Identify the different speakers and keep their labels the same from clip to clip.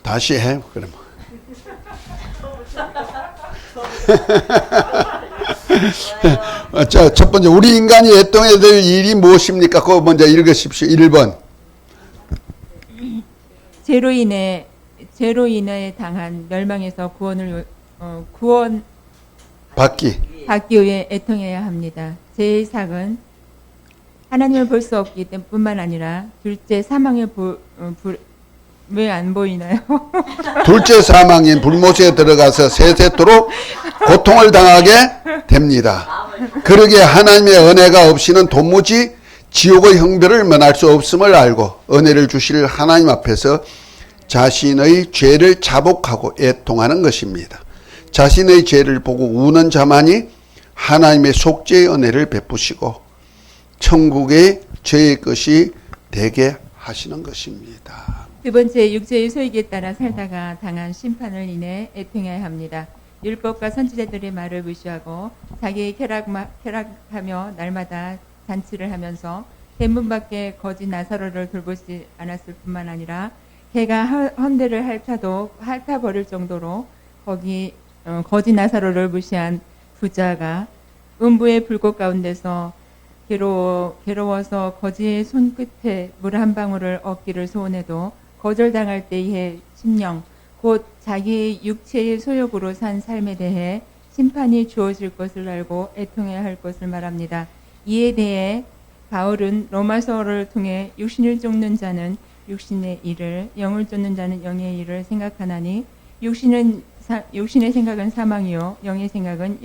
Speaker 1: 다시 해, 그럼. 자, 첫 번째, 우리 인간이 애통해야 될 일이 무엇입니까? 그거 먼저 읽으십시오. 1번.
Speaker 2: 죄로 인해 당한 멸망에서 구원
Speaker 1: 받기
Speaker 2: 위해 애통해야 합니다. 죄의 삭은 하나님을 볼 수 없기 때문뿐만 아니라 둘째 사망의 왜 안 보이나요?
Speaker 1: 둘째 사망인 불못에 들어가서 세세토록 고통을 당하게 됩니다. 그러기에 하나님의 은혜가 없이는 도무지 지옥의 형벌을 면할 수 없음을 알고 은혜를 주실 하나님 앞에서 자신의 죄를 자복하고 애통하는 것입니다. 자신의 죄를 보고 우는 자만이 하나님의 속죄의 은혜를 베푸시고 천국의 죄의 것이 되게 하시는 것입니다.
Speaker 2: 두 번째, 육체의 소욕에 따라 살다가 당한 심판을 인해 애통해야 합니다. 율법과 선지자들의 말을 무시하고 자기의 쾌락하며 날마다 잔치를 하면서 대문 밖에 거짓 나사로를 돌보지 않았을 뿐만 아니라 개가 헌대를 핥아버릴 정도로 거짓 나사로를 무시한 부자가 음부의 불꽃 가운데서 괴로워서 거지의 손끝에 물 한 방울을 얻기를 소원해도 거절당할 때의 심령, 곧 자기의 육체의 소욕으로 산 삶에 대해 심판이 주어질 것을 알고 애통해야 할 것을 말합니다. 이에 대해 바울은 로마서를 통해 육신을 쫓는 자는 육신의 일을, 영을 쫓는 자는 영의 일을 생각하나니 육신의 생각은 사망이요 영의 생각은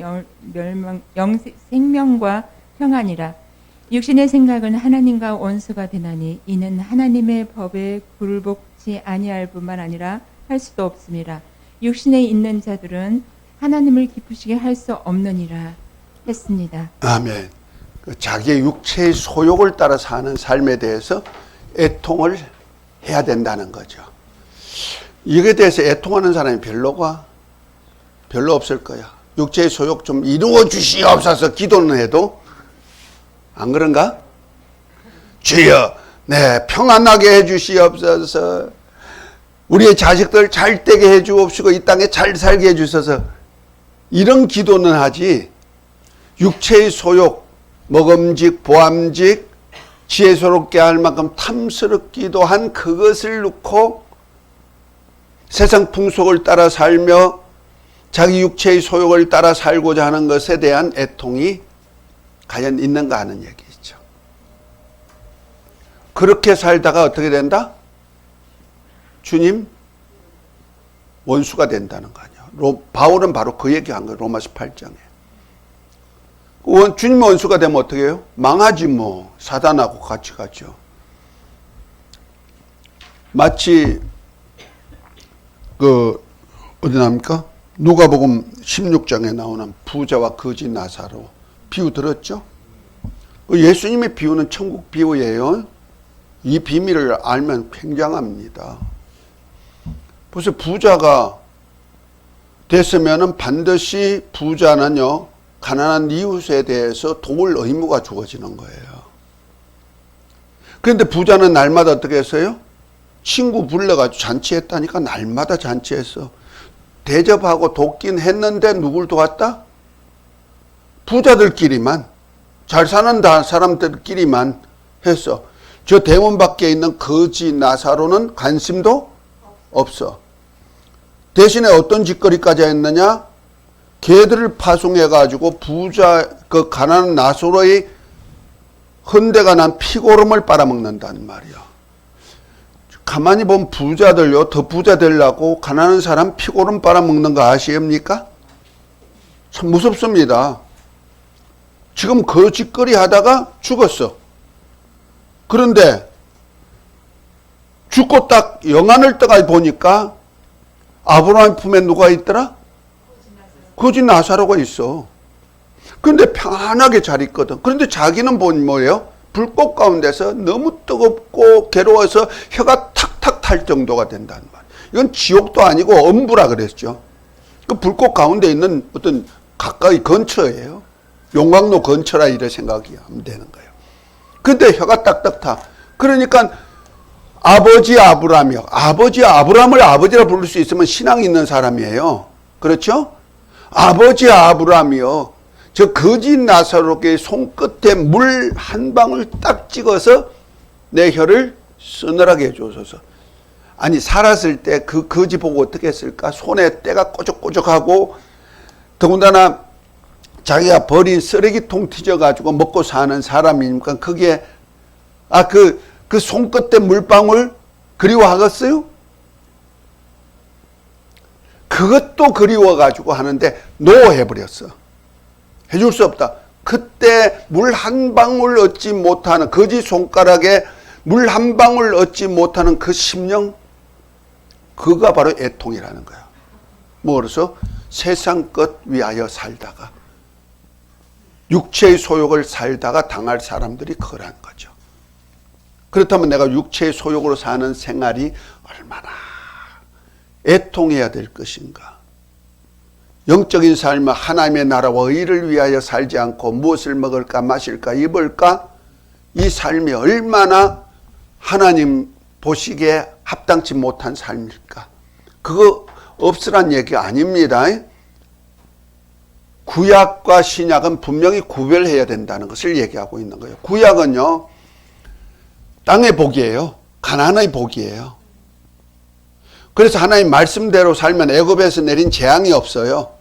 Speaker 2: 생명과 평안이라. 육신의 생각은 하나님과 원수가 되나니 이는 하나님의 법에 굴복치 아니할 뿐만 아니라 할 수도 없습니다. 육신에 있는 자들은 하나님을 기쁘시게 할 수 없느니라 했습니다.
Speaker 1: 아멘. 자기의 육체의 소욕을 따라 사는 삶에 대해서 애통을 해야 된다는 거죠. 이에 대해서 애통하는 사람이 별로 없을 거야. 육체의 소욕 좀 이루어 주시옵소서 기도는 해도 안 그런가? 주여, 네, 평안하게 해 주시옵소서. 우리의 자식들 잘 되게 해 주옵시고 이 땅에 잘 살게 해 주셔서 이런 기도는 하지. 육체의 소욕, 먹음직, 보암직, 지혜스럽게 할 만큼 탐스럽기도 한 그것을 놓고 세상 풍속을 따라 살며 자기 육체의 소욕을 따라 살고자 하는 것에 대한 애통이 과연 있는가 하는 얘기죠. 그렇게 살다가 어떻게 된다? 주님 원수가 된다는 거 아니야. 바울은 바로 그 얘기한 거예요. 로마서 8장에. 주님 원수가 되면 어떻게 해요? 망하지 뭐. 사단하고 같이 가죠. 마치 어디 나옵니까? 누가복음 16장에 나오는 부자와 거지 나사로 비유 들었죠? 예수님의 비유는 천국 비유예요. 이 비밀을 알면 굉장합니다. 벌써 부자가 됐으면 반드시 부자는요, 가난한 이웃에 대해서 도울 의무가 주어지는 거예요. 그런데 부자는 날마다 어떻게 했어요? 친구 불러가지고 잔치했다니까 날마다 잔치했어. 대접하고 돕긴 했는데 누굴 도왔다? 부자들끼리만, 잘 사는 사람들끼리만 했어. 저 대문 밖에 있는 거지 나사로는 관심도 없어. 대신에 어떤 짓거리까지 했느냐? 개들을 파송해가지고 그 가난한 나사로의 헌대가 난 피고름을 빨아먹는단 말이야. 가만히 보면 부자들요, 더 부자 되려고 가난한 사람 피고름 빨아먹는 거 아십니까? 참 무섭습니다. 지금 그 짓거리 하다가 죽었어. 그런데 죽고 딱 영안을 떠가 보니까 아브라함 품에 누가 있더라? 거지 나사로가 있어. 그런데 편안하게 잘 있거든. 그런데 자기는 뭐예요? 불꽃 가운데서 너무 뜨겁고 괴로워서 혀가 탁탁 탈 정도가 된다는 말이에요. 이건 지옥도 아니고 엄부라 그랬죠. 그 불꽃 가운데 있는 어떤 가까이 근처예요. 용광로 근처라 이래 생각이 하면 되는 거예요. 근데 혀가 딱딱 타. 그러니까 아버지 아브라함이요. 아버지 아브라함을 아버지라 부를 수 있으면 신앙 있는 사람이에요. 그렇죠? 아버지 아브라함이요. 저 거지 나사로의 손끝에 물 한 방울 딱 찍어서 내 혀를 서늘하게 해줘서. 아니 살았을 때 그 거지 보고 어떻게 했을까? 손에 때가 꼬적꼬적하고 더군다나 자기가 버린 쓰레기통 튀져가지고 먹고 사는 사람이니까 그게 그 손끝에 물방울 그리워하겠어요? 그것도 그리워가지고 하는데 노해버렸어. 해줄 수 없다. 그때 물 한 방울 얻지 못하는 거지 손가락에 물 한 방울 얻지 못하는 그 심령, 그가 바로 애통이라는 거야. 뭐로서 세상 것 위하여 살다가 육체의 소욕을 살다가 당할 사람들이 그거라는 거죠. 그렇다면 내가 육체의 소욕으로 사는 생활이 얼마나 애통해야 될 것인가. 영적인 삶은 하나님의 나라와 의를 위하여 살지 않고 무엇을 먹을까 마실까 입을까, 이 삶이 얼마나 하나님 보시기에 합당치 못한 삶일까. 그거 없으란 얘기가 아닙니다. 구약과 신약은 분명히 구별해야 된다는 것을 얘기하고 있는 거예요. 구약은요, 땅의 복이에요. 가나안의 복이에요. 그래서 하나님 말씀대로 살면 애굽에서 내린 재앙이 없어요.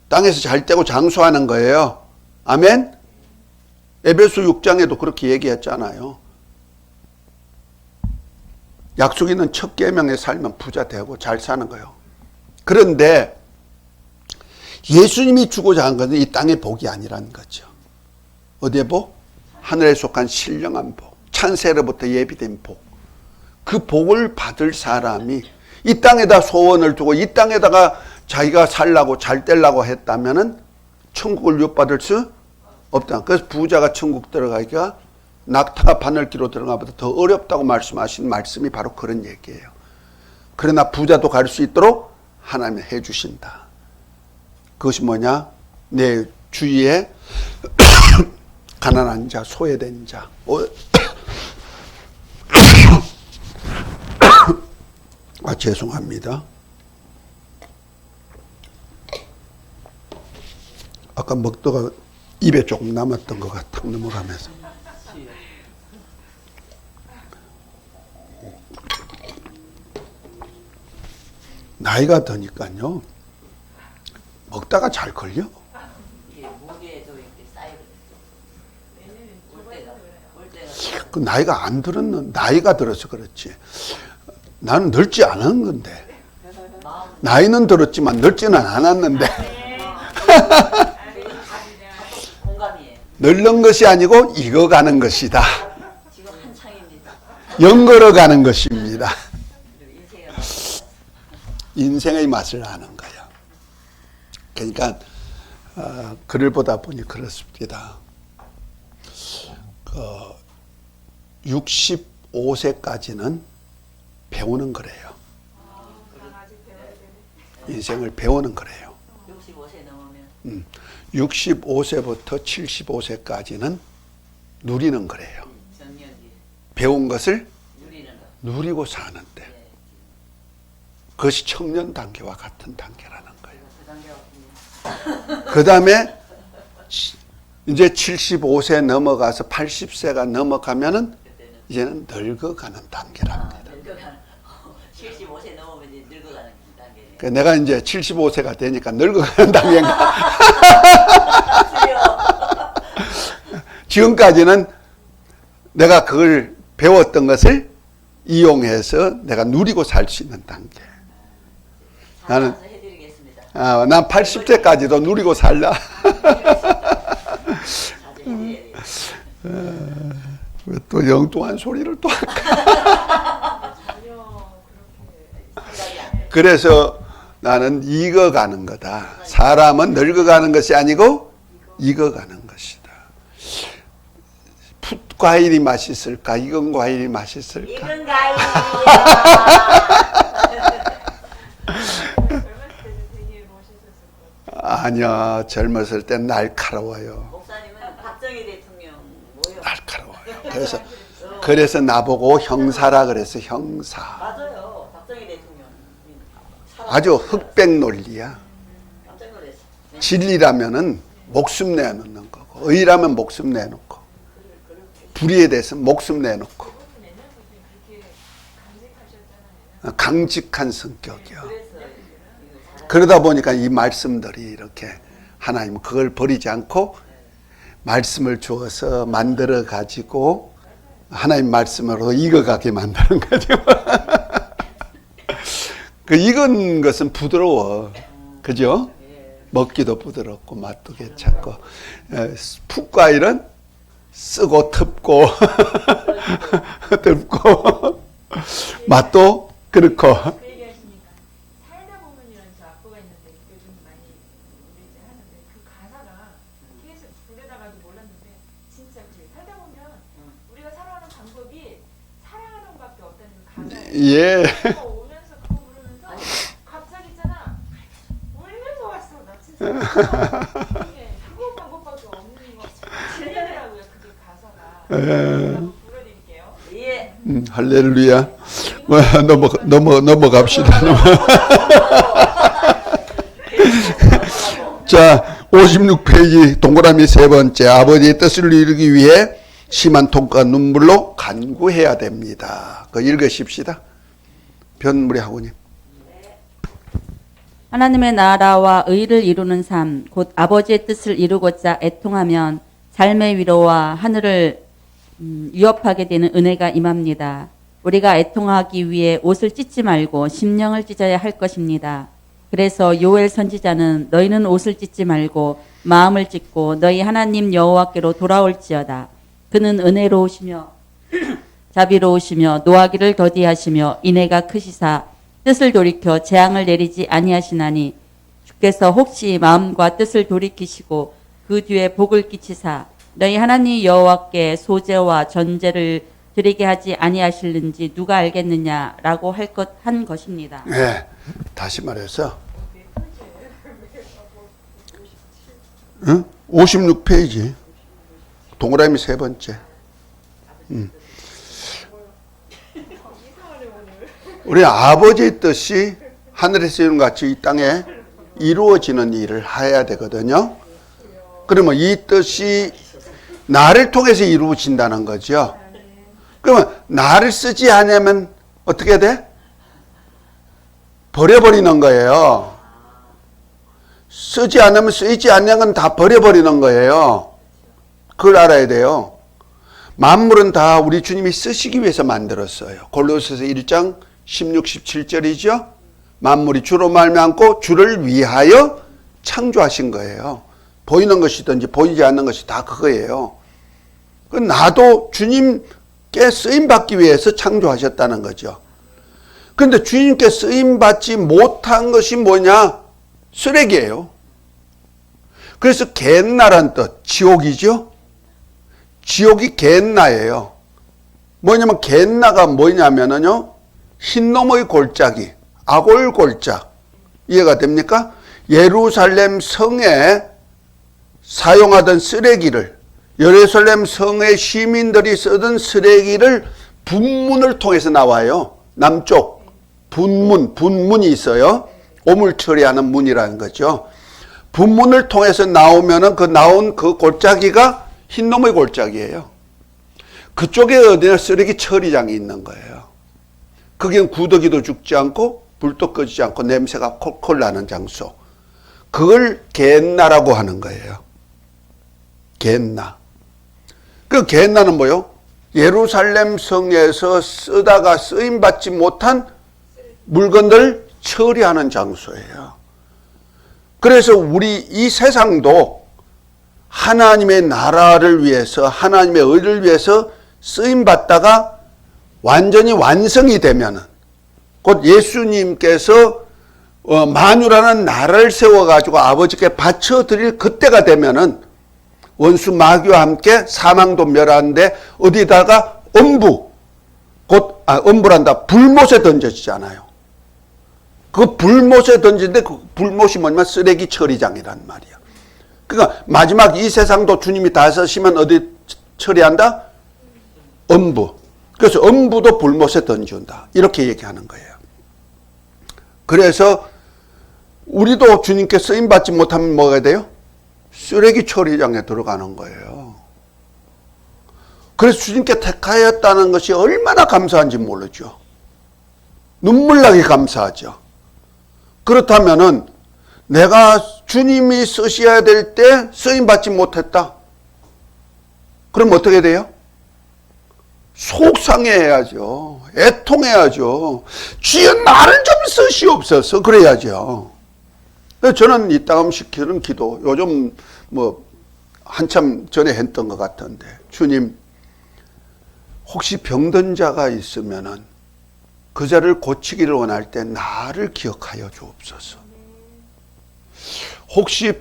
Speaker 1: 땅에서 잘 되고 장수하는 거예요. 아멘? 에베소 6장에도 그렇게 얘기했잖아요. 약속 있는 첫 계명에 살면 부자 되고 잘 사는 거예요. 그런데 예수님이 주고자 한 것은 이 땅의 복이 아니라는 거죠. 어디의 복? 하늘에 속한 신령한 복. 찬세로부터 예비된 복. 그 복을 받을 사람이 이 땅에다 소원을 두고 이 땅에다가 자기가 살라고 잘 되려고 했다면은 천국을 엿받을 수 없다. 그래서 부자가 천국 들어가기가 낙타가 바늘기로 들어가보다 더 어렵다고 말씀하신 말씀이 바로 그런 얘기예요. 그러나 부자도 갈 수 있도록 하나님이 해주신다. 그것이 뭐냐? 내 주위에 가난한 자, 소외된 자. 죄송합니다. 아까 먹다가 입에 조금 남았던 거가 탁 넘어가면서. 나이가 드니까요, 먹다가 잘 걸려.
Speaker 3: 목에도 이렇게 쌓이거든요.
Speaker 1: 그 나이가 안 들었는, 나이가 들어서 그렇지. 나는 늙지 않은 건데. 나이는 들었지만 늙지는 않았는데.
Speaker 3: 공감이에요.
Speaker 1: 늙는 것이 아니고 익어가는 것이다.
Speaker 3: 지금 한창입니다.
Speaker 1: 연걸어가는 것입니다.
Speaker 3: 인생의
Speaker 1: 인생의 맛을 아는 거예요. 그러니까 글을 보다 보니 그렇습니다. 65세까지는 배우는 거래요. 인생을 배우는 거래요.
Speaker 3: 65세 넘으면
Speaker 1: 65세부터 75세까지는 누리는 거래요.
Speaker 3: 정년기
Speaker 1: 배운 것을
Speaker 3: 누리는 거.
Speaker 1: 누리고 사는데 그것이 청년 단계와 같은 단계라는 거예요.
Speaker 3: 그 단계가
Speaker 1: 그 다음에 이제 75세 넘어가서 80세가 넘어가면은 이제는 늙어가는 단계랍니다.
Speaker 3: 늙어가는 75세 넘으면 이제 늙어가는 단계.
Speaker 1: 그러니까 내가 이제 75세가 되니까 늙어가는 단계인가. 지금까지는 내가 그걸 배웠던 것을 이용해서 내가 누리고 살 수 있는 단계. 나는
Speaker 3: 해드리겠습니다.
Speaker 1: 난 80세까지도 누리고 살라. 왜 또 영뚱한 소리를 또 할까? 그래서 나는 익어가는 거다. 사람은 늙어가는 것이 아니고 익어가는 것이다. 풋 과일이 맛있을까? 익은 과일이 맛있을까?
Speaker 3: 익은 과일이야.
Speaker 1: 아니야, 젊었을 땐 날카로워요.
Speaker 3: 목사님은 박정희 대통령 뭐요?
Speaker 1: 날카로워요. 그래서 그래서 나보고 형사라 그래서 형사.
Speaker 3: 맞아요. 박정희 대통령.
Speaker 1: 아주 흑백 논리야.
Speaker 3: 깜짝 놀랐어. 네.
Speaker 1: 진리라면은 목숨 내놓는 거고, 의라면 목숨 내놓고, 불의에 대해서 목숨 내놓고. 강직한 성격이요. 그러다 보니까 이 말씀들이 이렇게 하나님은 그걸 버리지 않고 말씀을 주어서 만들어 가지고 하나님 말씀으로 익어가게 만드는 거죠. 그 익은 것은 부드러워. 그죠? 먹기도 부드럽고 맛도 괜찮고. 풋과일은 쓰고 틉고 듭고 맛도 그렇고.
Speaker 2: 그 얘기하시니까 살다 보면이라는 저 악보가 있는데 요즘 많이 우리 이제 하는데 그 가사가 계속 불에다가도 몰랐는데 진짜 그래. 살다 보면 우리가 살아가는 방법이 사랑하는 것밖에 없다는 그 가사.
Speaker 1: 예.
Speaker 2: 오면서 그거 부르면서 갑자기 있잖아 울면서 왔어. 나 진짜 이게 그거 방법밖에 없는 거 들리더라고요. 그게 가사가. 한번 불러드릴게요.
Speaker 3: 예.
Speaker 1: 할렐루야. 넘어갑시다. 자, 56페이지 동그라미 세 번째. 아버지의 뜻을 이루기 위해 심한 통과 눈물로 간구해야 됩니다. 그거 읽으십시다. 변무리 학우님.
Speaker 4: 하나님의 나라와 의를 이루는 삶, 곧 아버지의 뜻을 이루고자 애통하면 삶의 위로와 하늘을 위협하게 되는 은혜가 임합니다. 우리가 애통하기 위해 옷을 찢지 말고 심령을 찢어야 할 것입니다. 그래서 요엘 선지자는 너희는 옷을 찢지 말고 마음을 찢고 너희 하나님 여호와께로 돌아올지어다. 그는 은혜로우시며 자비로우시며 노하기를 더디하시며 인애가 크시사 뜻을 돌이켜 재앙을 내리지 아니하시나니 주께서 혹시 마음과 뜻을 돌이키시고 그 뒤에 복을 끼치사 너희 하나님 여호와께 소제와 전제를 드리게 하지 아니하실는지 누가 알겠느냐라고 한 것입니다.
Speaker 1: 네, 다시 말해서 56페이지 동그라미 세 번째. 우리 아버지의 뜻이 하늘에서 이룬 같이 이 땅에 이루어지는 일을 해야 되거든요. 그러면 이 뜻이 나를 통해서 이루어진다는 거죠. 그러면 나를 쓰지 않으면 어떻게 돼? 버려버리는 거예요. 쓰지 않으면 쓰이지 않는 건 다 버려버리는 거예요. 그걸 알아야 돼요. 만물은 다 우리 주님이 쓰시기 위해서 만들었어요. 골로새서 1장 16, 17절이죠. 만물이 주로 말미암고 주를 위하여 창조하신 거예요. 보이는 것이든지 보이지 않는 것이 다 그거예요. 나도 주님께 쓰임받기 위해서 창조하셨다는 거죠. 그런데 주님께 쓰임받지 못한 것이 뭐냐? 쓰레기예요. 그래서 겟나란 뜻, 지옥이죠. 지옥이 겟나예요. 뭐냐면 겟나가 뭐냐면요, 흰놈의 골짜기, 아골골짝. 이해가 됩니까? 예루살렘 성에 사용하던 쓰레기를, 예루살렘 성의 시민들이 쓰던 쓰레기를 분문을 통해서 나와요. 남쪽 분문이 있어요. 오물 처리하는 문이라는 거죠. 분문을 통해서 나오면은 그 나온 그 골짜기가 흰놈의 골짜기예요. 그쪽에 어디나 쓰레기 처리장이 있는 거예요. 거기는 구더기도 죽지 않고 불도 꺼지지 않고 냄새가 콜콜 나는 장소. 그걸 겟나라고 하는 거예요. 겟나. 그 겟나는 뭐요? 예루살렘 성에서 쓰다가 쓰임받지 못한 물건들 처리하는 장소예요. 그래서 우리 이 세상도 하나님의 나라를 위해서, 하나님의 의를 위해서 쓰임받다가 완전히 완성이 되면은, 곧 예수님께서 만유라는 나라를 세워가지고 아버지께 바쳐드릴 그때가 되면은 원수 마귀와 함께 사망도 멸하는데 어디다가 엄부란다. 불못에 던져지잖아요. 그 불못에 던지는데 그 불못이 뭐냐면 쓰레기 처리장이란 말이야. 그러니까 마지막 이 세상도 주님이 다 쓰시면 어디 처리한다? 엄부. 그래서 음부도 불못에 던진다. 이렇게 얘기하는 거예요. 그래서 우리도 주님께 쓰임받지 못하면 뭐가 돼요? 쓰레기 처리장에 들어가는 거예요. 그래서 주님께 택하였다는 것이 얼마나 감사한지 모르죠. 눈물나게 감사하죠. 그렇다면은 내가 주님이 쓰셔야 될 때 쓰임받지 못했다. 그럼 어떻게 돼요? 속상해야죠. 애통해야죠. 주여 나를 좀 쓰시옵소서 그래야죠. 저는 이따금 시키는 기도 요즘 뭐 한참 전에 했던 것 같은데 주님 혹시 병든 자가 있으면은 그 자를 고치기를 원할 때 나를 기억하여 주옵소서. 혹시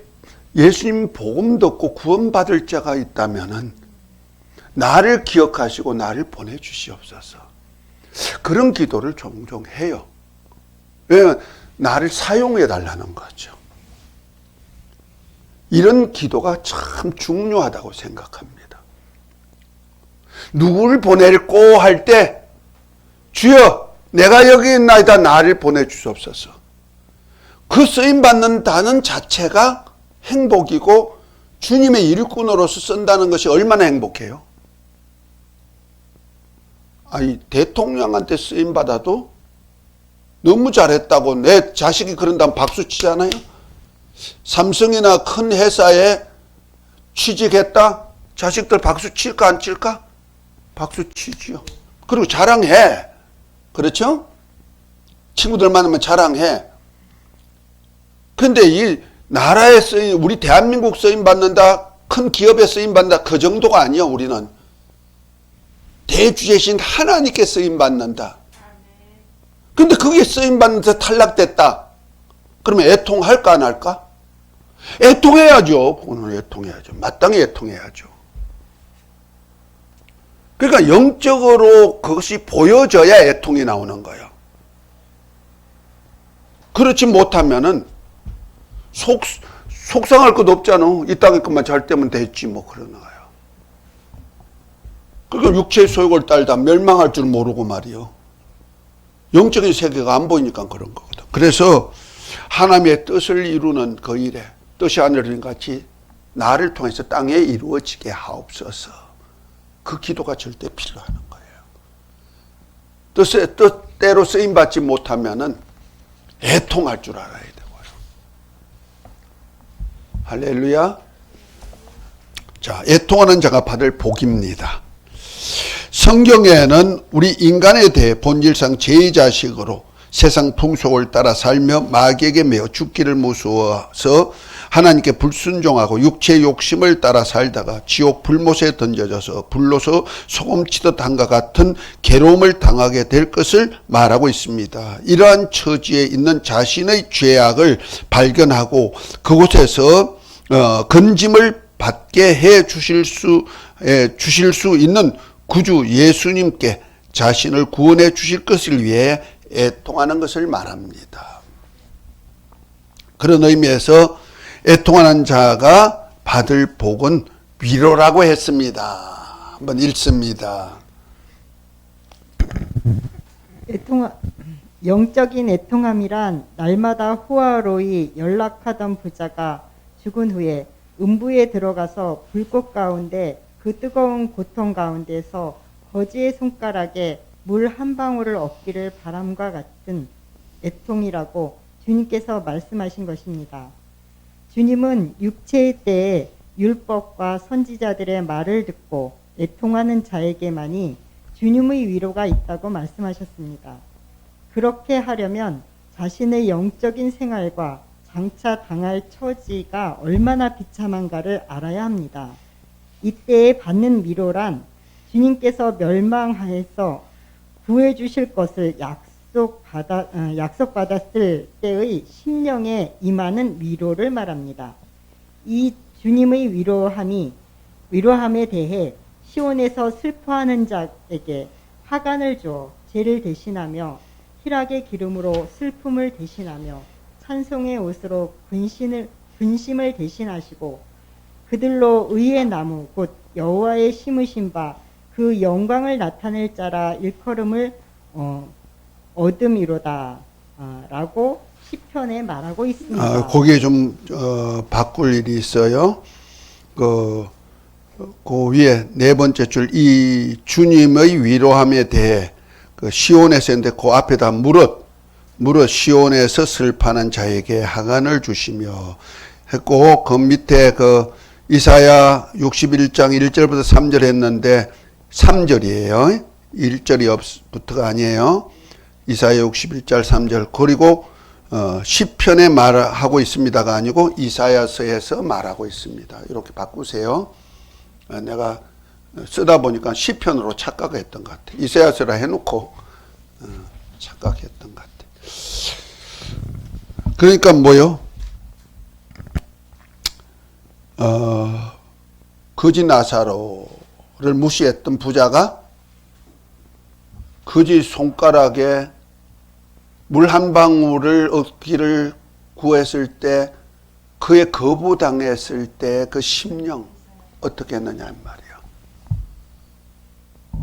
Speaker 1: 예수님 복음 듣고 구원받을 자가 있다면은 나를 기억하시고 나를 보내주시옵소서. 그런 기도를 종종 해요. 왜냐하면 나를 사용해 달라는 거죠. 이런 기도가 참 중요하다고 생각합니다. 누구를 보낼꼬 할 때 주여 내가 여기 있나이다 나를 보내주시옵소서. 그 쓰임받는다는 자체가 행복이고 주님의 일꾼으로서 쓴다는 것이 얼마나 행복해요. 아니 대통령한테 쓰임받아도 너무 잘했다고 내 자식이 그런다면 박수 치잖아요. 삼성이나 큰 회사에 취직했다? 자식들 박수 칠까 안 칠까? 박수 치지요. 그리고 자랑해. 그렇죠? 친구들 만나면 자랑해. 근데 이 나라에 쓰임, 우리 대한민국 쓰임 받는다, 큰 기업에 쓰임 받는다, 그 정도가 아니요, 우리는. 대주제신 하나님께 쓰임 받는다. 근데 그게 쓰임 받는데 탈락됐다. 그러면 애통할까 안 할까? 애통해야죠. 그거는 애통해야죠. 마땅히 애통해야죠. 그러니까 영적으로 그것이 보여져야 애통이 나오는 거예요. 그렇지 못하면은 속상할 것도 없잖아. 이 땅의 것만 잘 되면 됐지 뭐 그러는 거예요. 그러니까 육체의 소욕을 따르다 멸망할 줄 모르고 말이요. 영적인 세계가 안 보이니까 그런 거거든. 그래서 하나님의 뜻을 이루는 그 일에 뜻이 하늘인 같이 나를 통해서 땅에 이루어지게 하옵소서. 그 기도가 절대 필요한 거예요. 뜻대로 쓰임받지 못하면은 애통할 줄 알아야 되고요. 할렐루야. 자, 애통하는 자가 받을 복입니다. 성경에는 우리 인간에 대해 본질상 제2자식으로 세상 풍속을 따라 살며 마귀에게 매어 죽기를 무서워서 하나님께 불순종하고 육체의 욕심을 따라 살다가 지옥 불못에 던져져서 불로서 소금치듯 한과 같은 괴로움을 당하게 될 것을 말하고 있습니다. 이러한 처지에 있는 자신의 죄악을 발견하고 그곳에서 건짐을 받게 해 주실 수 있는 구주 예수님께 자신을 구원해 주실 것을 위해 애통하는 것을 말합니다. 그런 의미에서 애통하는 자가 받을 복은 위로라고 했습니다. 한번 읽습니다.
Speaker 5: 영적인 애통함이란 날마다 호화로이 연락하던 부자가 죽은 후에 음부에 들어가서 불꽃 가운데 그 뜨거운 고통 가운데서 거지의 손가락에 물 한 방울을 얻기를 바람과 같은 애통이라고 주님께서 말씀하신 것입니다. 주님은 육체의 때에 율법과 선지자들의 말을 듣고 애통하는 자에게만이 주님의 위로가 있다고 말씀하셨습니다. 그렇게 하려면 자신의 영적인 생활과 장차 당할 처지가 얼마나 비참한가를 알아야 합니다. 이때에 받는 위로란 주님께서 멸망하여서 구해주실 것을 약속받았을 때의 심령에 임하는 위로를 말합니다. 이 주님의 위로함에 대해 시온에서 슬퍼하는 자에게 화관을 주어 죄를 대신하며 희락의 기름으로 슬픔을 대신하며 찬송의 옷으로 근심을 대신하시고 그들로 의의 나무 곧 여호와의 심으신 바 그 영광을 나타낼 자라 일컬음을 얻음이로다 라고 시편에 말하고 있습니다.
Speaker 1: 거기에 좀 바꿀 일이 있어요. 그 위에 네 번째 줄, 이 주님의 위로함에 대해 그 시온에서 했는데 그 앞에다 무릇 시온에서 슬퍼하는 자에게 하간을 주시며 했고, 그 밑에 그 이사야 61장 1절부터 3절 했는데 3절이에요. 1절부터가 아니에요. 이사야 61절 3절. 그리고 시편에 말하고 있습니다가 아니고 이사야서에서 말하고 있습니다. 이렇게 바꾸세요. 내가 쓰다 보니까 시편으로 착각했던 것 같아. 이사야서라 해놓고 착각했던 것 같아. 그러니까 뭐요? 거지 나사로를 무시했던 부자가 거지 손가락에 물 한 방울을 얻기를 구했을 때, 그의 거부당했을 때 그 심령 어떻게 했느냐 말이야.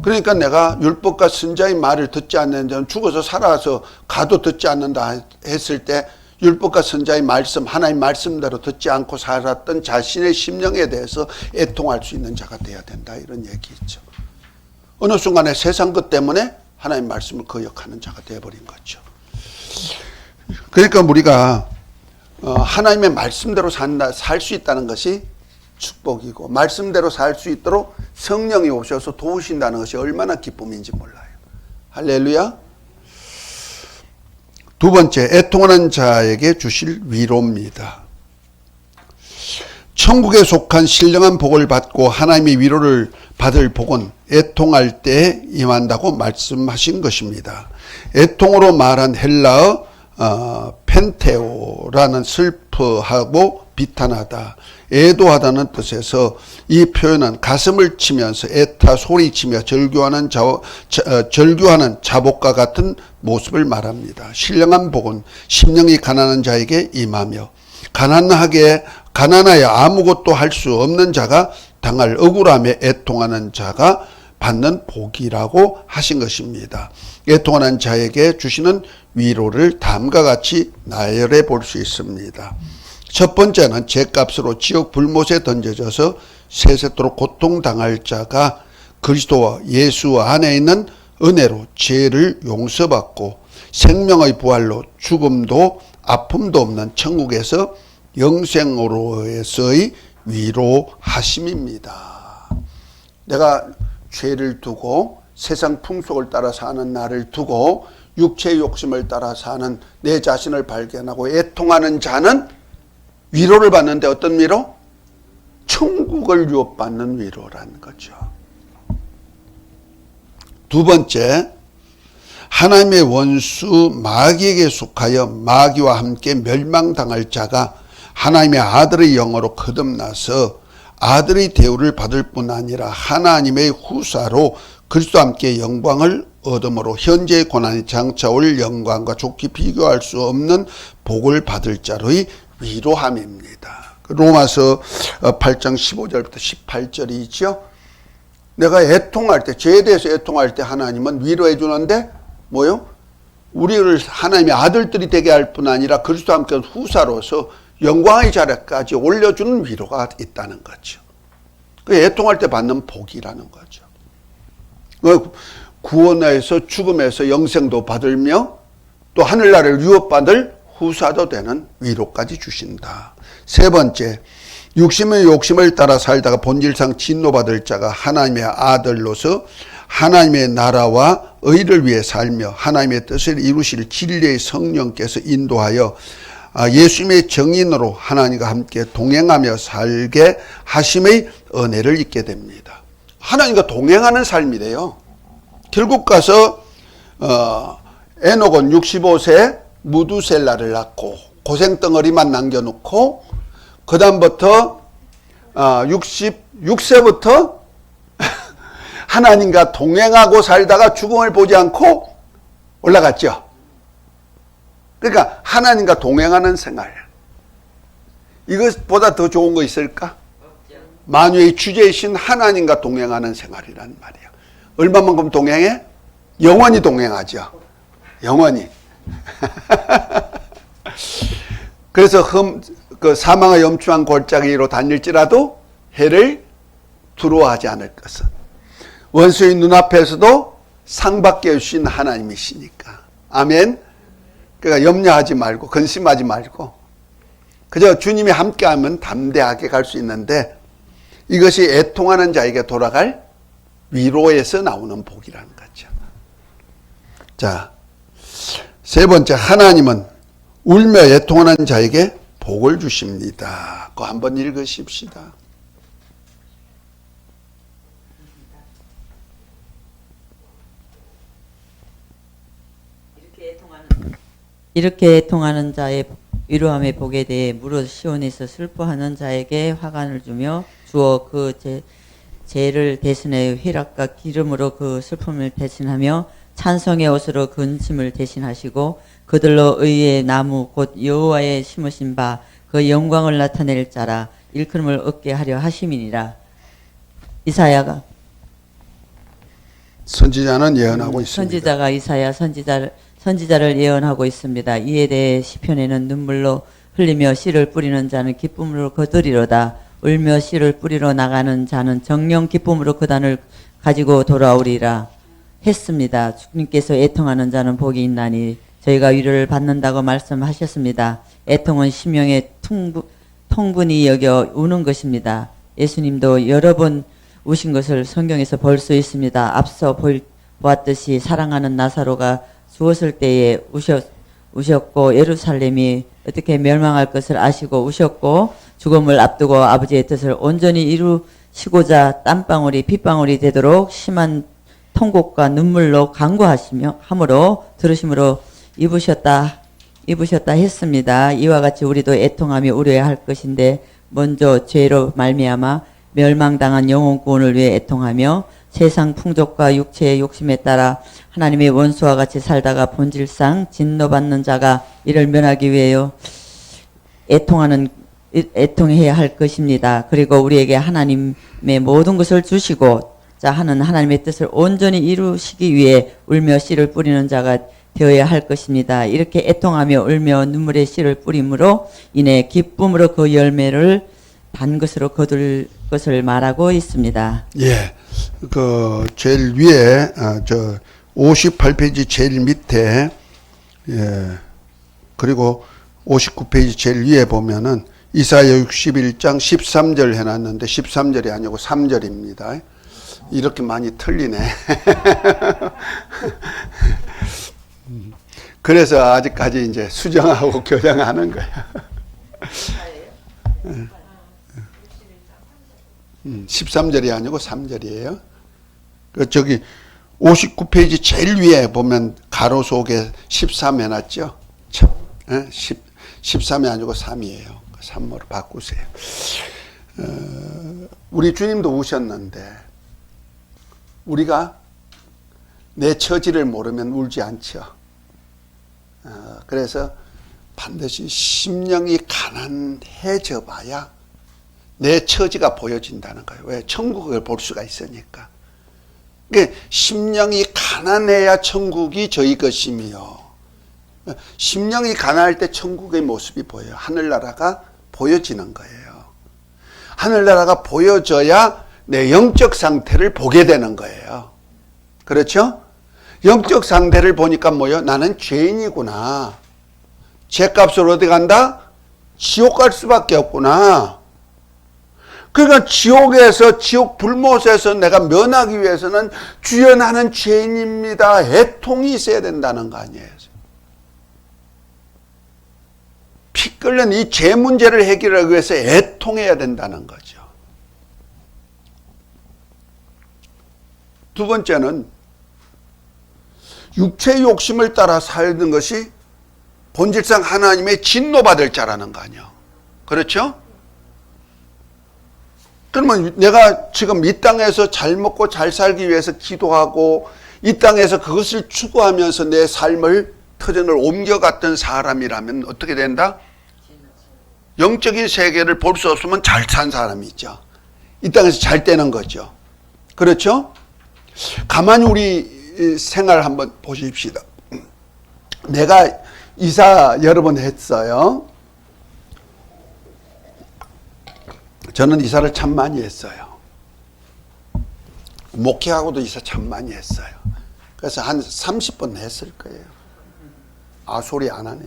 Speaker 1: 그러니까 내가 율법과 선자의 말을 듣지 않는 자는 죽어서 살아서 가도 듣지 않는다 했을 때, 율법과 선자의 말씀, 하나님 말씀대로 듣지 않고 살았던 자신의 심령에 대해서 애통할 수 있는 자가 되어야 된다, 이런 얘기죠. 어느 순간에 세상 것 때문에 하나님 말씀을 거역하는 자가 되어버린 거죠. 그러니까 우리가 하나님의 말씀대로 살 수 있다는 것이 축복이고, 말씀대로 살 수 있도록 성령이 오셔서 도우신다는 것이 얼마나 기쁨인지 몰라요. 할렐루야. 두 번째, 애통하는 자에게 주실 위로입니다. 천국에 속한 신령한 복을 받고 하나님의 위로를 받을 복은 애통할 때 임한다고 말씀하신 것입니다. 애통으로 말한 헬라어 펜테오라는 슬퍼하고 비탄하다, 애도하다는 뜻에서 이 표현은 가슴을 치면서 애타 소리치며 절규하는 자복과 같은 모습을 말합니다. 신령한 복은 심령이 가난한 자에게 임하며, 가난하여 아무것도 할 수 없는 자가 당할 억울함에 애통하는 자가 받는 복이라고 하신 것입니다. 애통하는 자에게 주시는 위로를 다음과 같이 나열해 볼 수 있습니다. 첫 번째는 죄값으로 지옥 불못에 던져져서 세세토록 고통당할 자가 그리스도와 예수 안에 있는 은혜로 죄를 용서받고 생명의 부활로 죽음도 아픔도 없는 천국에서 영생으로서의 위로하심입니다. 내가 죄를 두고 세상 풍속을 따라 사는 나를 두고 육체의 욕심을 따라 사는 내 자신을 발견하고 애통하는 자는 위로를 받는데, 어떤 위로? 천국을 유업받는 위로라는 거죠. 두 번째, 하나님의 원수 마귀에게 속하여 마귀와 함께 멸망당할 자가 하나님의 아들의 영으로 거듭나서 아들의 대우를 받을 뿐 아니라 하나님의 후사로 그리스도와 함께 영광을 얻음으로 현재의 고난이 장차올 영광과 좋게 비교할 수 없는 복을 받을 자로의 위로함입니다. 로마서 8장 15절부터 18절이죠. 내가 애통할 때, 죄에 대해서 애통할 때 하나님은 위로해 주는데 뭐요? 우리를 하나님의 아들들이 되게 할 뿐 아니라 그리스도와 함께 후사로서 영광의 자리까지 올려주는 위로가 있다는 거죠. 그 애통할 때 받는 복이라는 거죠. 구원에서 죽음에서 영생도 받으며 또 하늘나라를 유업받을 후사도 되는 위로까지 주신다. 세 번째, 육신의 욕심을 따라 살다가 본질상 진노받을 자가 하나님의 아들로서 하나님의 나라와 의를 위해 살며 하나님의 뜻을 이루실 진리의 성령께서 인도하여 예수님의 정인으로 하나님과 함께 동행하며 살게 하심의 은혜를 잊게 됩니다. 하나님과 동행하는 삶이래요. 결국 가서 에녹은 65세 무두셀라를 낳고 고생덩어리만 남겨놓고 그 다음부터 66세부터 하나님과 동행하고 살다가 죽음을 보지 않고 올라갔죠. 그러니까 하나님과 동행하는 생활, 이것보다 더 좋은 거 있을까? 만유의 주제이신 하나님과 동행하는 생활이란 말이야. 얼마만큼 동행해? 영원히 동행하죠. 영원히. 그래서 그 사망의 염추한 골짜기로 다닐지라도 해를 두려워하지 않을 것은 원수의 눈앞에서도 상받게 해주신 하나님이시니까. 아멘. 그러니까 염려하지 말고 근심하지 말고 그저 주님이 함께하면 담대하게 갈 수 있는데 이것이 애통하는 자에게 돌아갈 위로에서 나오는 복이라는 거죠. 자, 세 번째, 하나님은 울며 애통하는 자에게 복을 주십니다. 그거 한번 읽으십시다.
Speaker 6: 이렇게 애통하는 자의 위로함의 복에 대해 무릇 시온에서 슬퍼하는 자에게 화관을 주며 주어 그 죄를 대신하여 희락과 기름으로 그 슬픔을 대신하며 찬송의 옷으로 근심을 대신하시고 그들로 의의 나무 곧 여호와의 심으신 바 그 영광을 나타낼 자라 일컬음을 얻게 하려 하심이니라. 이사야가
Speaker 1: 선지자는 예언하고 있습니다.
Speaker 6: 선지자가 이사야 선지자를 예언하고 있습니다. 이에 대해 시편에는 눈물로 흘리며 씨를 뿌리는 자는 기쁨으로 거두리로다. 울며 씨를 뿌리러 나가는 자는 정령 기쁨으로 그단을 가지고 돌아오리라 했습니다. 주님께서 애통하는 자는 복이 있나니 저희가 위로를 받는다고 말씀하셨습니다. 애통은 심령의 통분이 여겨 우는 것입니다. 예수님도 여러 번 우신 것을 성경에서 볼 수 있습니다. 앞서 보았듯이 사랑하는 나사로가 죽었을 때에 우셨고 예루살렘이 어떻게 멸망할 것을 아시고 우셨고 죽음을 앞두고 아버지의 뜻을 온전히 이루시고자 땀방울이 핏방울이 되도록 심한 통곡과 눈물로 간구하시며 함으로 들으심으로 입으셨다 했습니다. 이와 같이 우리도 애통하며 우려야 할 것인데 먼저 죄로 말미암아 멸망당한 영혼 구원을 위해 애통하며 세상 풍족과 육체의 욕심에 따라 하나님의 원수와 같이 살다가 본질상 진노받는 자가 이를 면하기 위하여 애통해야 할 것입니다. 그리고 우리에게 하나님의 모든 것을 주시고자 하는 하나님의 뜻을 온전히 이루시기 위해 울며 씨를 뿌리는 자가 되어야 할 것입니다. 이렇게 애통하며 울며 눈물의 씨를 뿌림으로 인해 기쁨으로 그 열매를 단 것으로 거둘 것을 말하고 있습니다.
Speaker 1: 예, 그 제일 위에 저 58페이지 제일 밑에 그리고 59페이지 제일 위에 보면은 이사야 61장 13절 해놨는데 13절이 아니고 3절입니다. 이렇게 많이 틀리네. 그래서 아직까지 이제 수정하고 교정하는 거야. 13절이 아니고 3절이에요. 저기 59페이지 제일 위에 보면 가로 속에 13 해놨죠. 13이 아니고 3이에요. 3으로 바꾸세요. 우리 주님도 우셨는데 우리가 내 처지를 모르면 울지 않죠. 그래서 반드시 심령이 가난해져 봐야 내 처지가 보여진다는 거예요. 왜? 천국을 볼 수가 있으니까. 그러니까 심령이 가난해야 천국이 저희 것이며 심령이 가난할 때 천국의 모습이 보여요. 하늘나라가 보여지는 거예요. 하늘나라가 보여져야 내 영적 상태를 보게 되는 거예요. 그렇죠? 영적 상태를 보니까 뭐예요? 나는 죄인이구나. 죄값을 어디 간다? 지옥 갈 수밖에 없구나. 그러니까 지옥 불못에서 내가 면하기 위해서는 주여 나는 죄인입니다. 애통이 있어야 된다는 거 아니에요. 피 끓는 이 죄 문제를 해결하기 위해서 애통해야 된다는 거죠. 두 번째는 육체의 욕심을 따라 살던 것이 본질상 하나님의 진노받을 자라는 거 아니에요. 그렇죠? 그러면 내가 지금 이 땅에서 잘 먹고 잘 살기 위해서 기도하고 이 땅에서 그것을 추구하면서 내 삶을 터전을 옮겨갔던 사람이라면 어떻게 된다? 영적인 세계를 볼 수 없으면 잘 산 사람이죠. 이 땅에서 잘 되는 거죠. 그렇죠? 가만히 우리 생활 한번 보십시다. 내가 이사 여러 번 했어요. 저는 이사를 참 많이 했어요. 목회하고도 이사 참 많이 했어요. 그래서 한 30번 했을 거예요. 아, 소리 안 하네.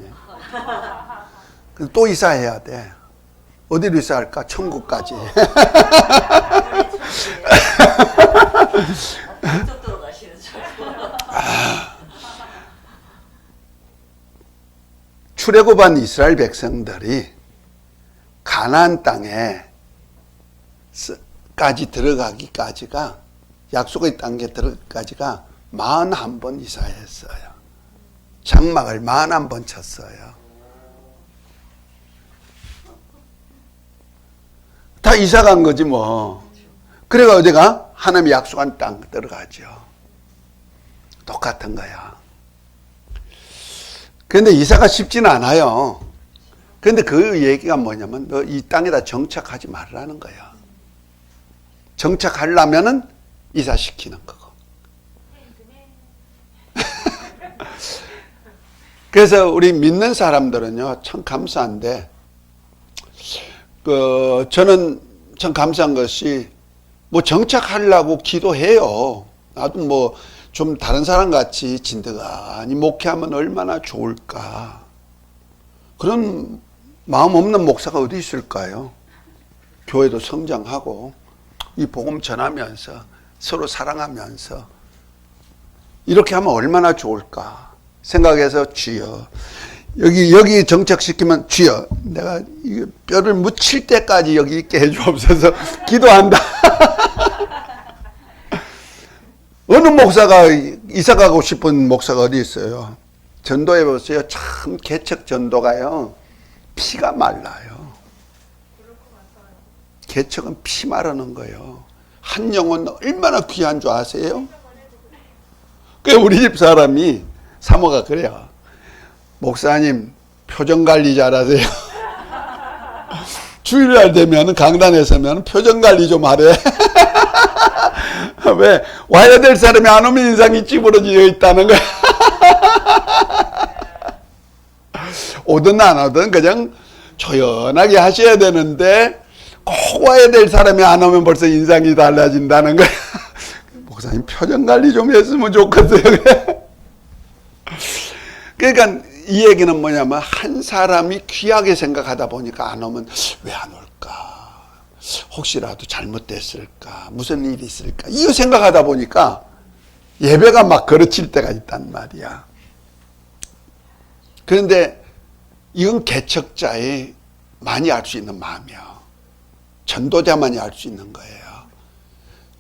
Speaker 1: 또 이사해야 돼. 어디로 이사할까? 천국까지.
Speaker 3: 그쪽으로 가시는 줄 알고.
Speaker 1: 출애굽한 이스라엘 백성들이 가나안 땅에 까지 들어가기까지가, 약속의 땅에 들어가기까지가 41번 이사했어요. 장막을 41번 쳤어요. 다 이사 간 거지 뭐. 그래가 어디가? 하나님이 약속한 땅 들어가죠. 똑같은 거야. 그런데 이사가 쉽지는 않아요. 그런데 그 얘기가 뭐냐면 너 이 땅에다 정착하지 말라는 거야. 정착하려면은 이사시키는 거고. 그래서 우리 믿는 사람들은요, 참 감사한데, 저는 참 감사한 것이, 뭐 정착하려고 기도해요. 나도 뭐 좀 다른 사람 같이 진드가니 목회하면 얼마나 좋을까. 그런 마음 없는 목사가 어디 있을까요? 교회도 성장하고, 이 복음 전하면서, 서로 사랑하면서, 이렇게 하면 얼마나 좋을까 생각해서, 주여, 여기 정착시키면, 주여, 내가 이 뼈를 묻힐 때까지 여기 있게 해주옵소서 기도한다. 어느 목사가 이사 가고 싶은 목사가 어디 있어요? 전도해 보세요. 참 개척 전도가요, 피가 말라요. 개척은 피 마르는 거예요. 한 영혼 얼마나 귀한 줄 아세요? 그 우리 집 사람이 사모가 그래요. 목사님 표정 관리 잘하세요. 주일날 되면 강단에 서면 표정 관리 좀 하래. 왜? 와야 될 사람이 안 오면 인상이 찌부러져 있다는 거야. 오든 안 오든 그냥 조연하게 하셔야 되는데, 꼭 와야 될 사람이 안 오면 벌써 인상이 달라진다는 거야. 목사님 표정 관리 좀 했으면 좋겠어요. 그러니까 이 얘기는 뭐냐면, 한 사람이 귀하게 생각하다 보니까 안 오면 왜 안 올까? 혹시라도 잘못됐을까? 무슨 일이 있을까? 이거 생각하다 보니까 예배가 막 거르칠 때가 있단 말이야. 그런데 이건 개척자의 많이 알 수 있는 마음이야. 전도자만이 알 수 있는 거예요.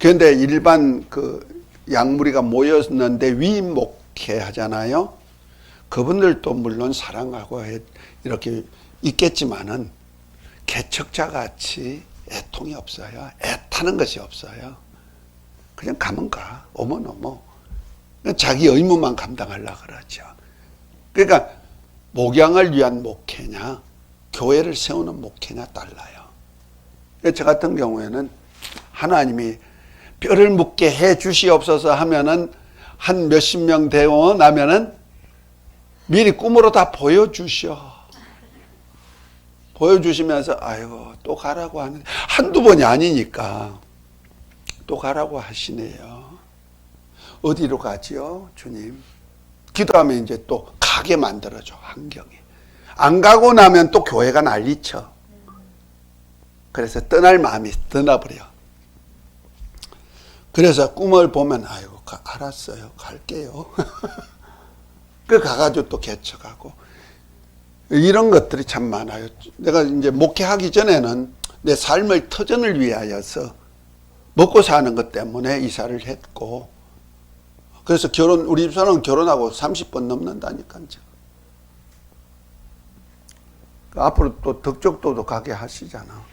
Speaker 1: 그런데 일반 양무리가 모였는데 위임 목회 하잖아요. 그분들도 물론 사랑하고 이렇게 있겠지만은 개척자 같이 애통이 없어요. 애타는 것이 없어요. 그냥 가면 가, 오면 오고, 자기 의무만 감당하려고 그러죠. 그러니까 목양을 위한 목회냐, 교회를 세우는 목회냐 달라요. 저 같은 경우에는 하나님이 뼈를 묻게 해 주시옵소서 하면은, 한 몇십 명 되고 나면은 미리 꿈으로 다 보여주셔. 보여주시면서, 아이고, 또 가라고 하는데, 한두 번이 아니니까, 또 가라고 하시네요. 어디로 가지요, 주님? 기도하면 이제 또 가게 만들어줘, 환경이. 안 가고 나면 또 교회가 난리쳐. 그래서 떠날 마음이 떠나버려. 그래서 꿈을 보면, 아이고, 알았어요. 갈게요. 그 가가지고 또 개척하고. 이런 것들이 참 많아요. 내가 이제 목회하기 전에는 내 삶의 터전을 위하여서 먹고 사는 것 때문에 이사를 했고, 그래서 우리 집사람은 결혼하고 30번 넘는다니까요. 앞으로 또 덕적도도 가게 하시잖아.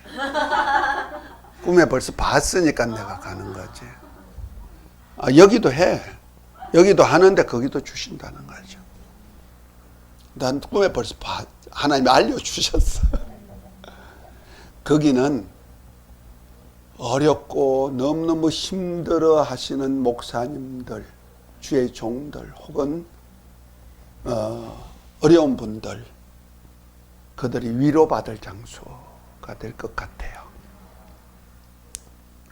Speaker 1: 꿈에 벌써 봤으니까 내가 가는 거지. 여기도 해. 여기도 하는데 거기도 주신다는 거죠. 난 꿈에 벌써 하나님이 알려주셨어. 거기는 어렵고 너무너무 힘들어 하시는 목사님들, 주의 종들, 혹은 어려운 분들, 그들이 위로받을 장소가 될 것 같아요.